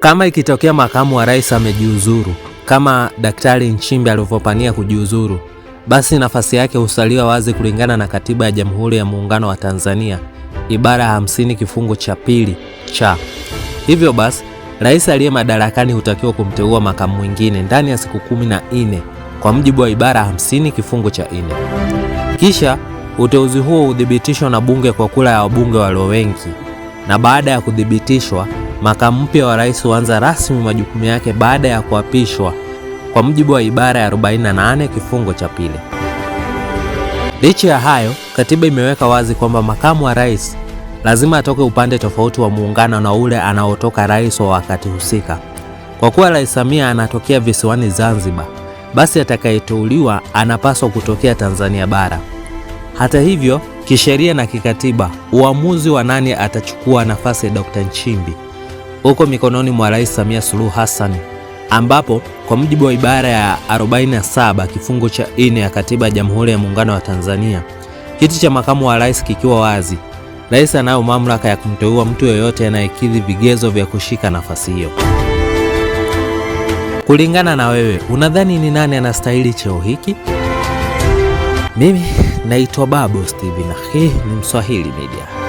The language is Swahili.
Kama ikitokea makamu wa rais amejiuzuru, kama Daktari Nchimbi alivyopania kujiuzuru, basi nafasi yake husaliwa wazi kulingana na Katiba ya Jamhuri ya Muungano wa Tanzania, ibara ya 50 kifungu cha pili cha. Hivyo basi, rais aliye madarakani hutakiwa kumteua makamu mwingine ndani ya siku 14 kwa mujibu wa ibara ya 50 kifungu cha 4. Kisha uteuzi huo udhibitishwa na bunge kwa kura ya wabunge walio wengi, na baada ya kudhibitishwa, makamu mpya wa rais huanza rasmi majukumu yake baada ya kuapishwa kwa mujibu wa ibara ya 48 kifungu cha pili. Licha ya hayo, katiba imeweka wazi kwamba makamu wa rais lazima atoke upande tofauti wa muungano na ule anaotoka rais wa wakati husika. Kwa kuwa Rais Samia anatokea visiwani Zanzibar, basi atakayeteuliwa anapaswa kutokea Tanzania bara. Hata hivyo, kisheria na kikatiba, uamuzi wa nani atachukua nafasi ya Dr. Nchimbi uko mikononi mwa Rais Samia Suluhu Hassan, ambapo kwa mujibu wa ibara ya 47 kifungu cha 4 ya Katiba ya Jamhuri ya Muungano wa Tanzania, kiti cha makamu wa rais kikiwa wazi, rais anayo mamlaka ya kumteua mtu yeyote anayekidhi vigezo vya kushika nafasi hiyo. Kulingana na wewe, unadhani ni nani anastahili cheo hiki? Mimi naitwa Babu Steven na hii ni Mswahili Media.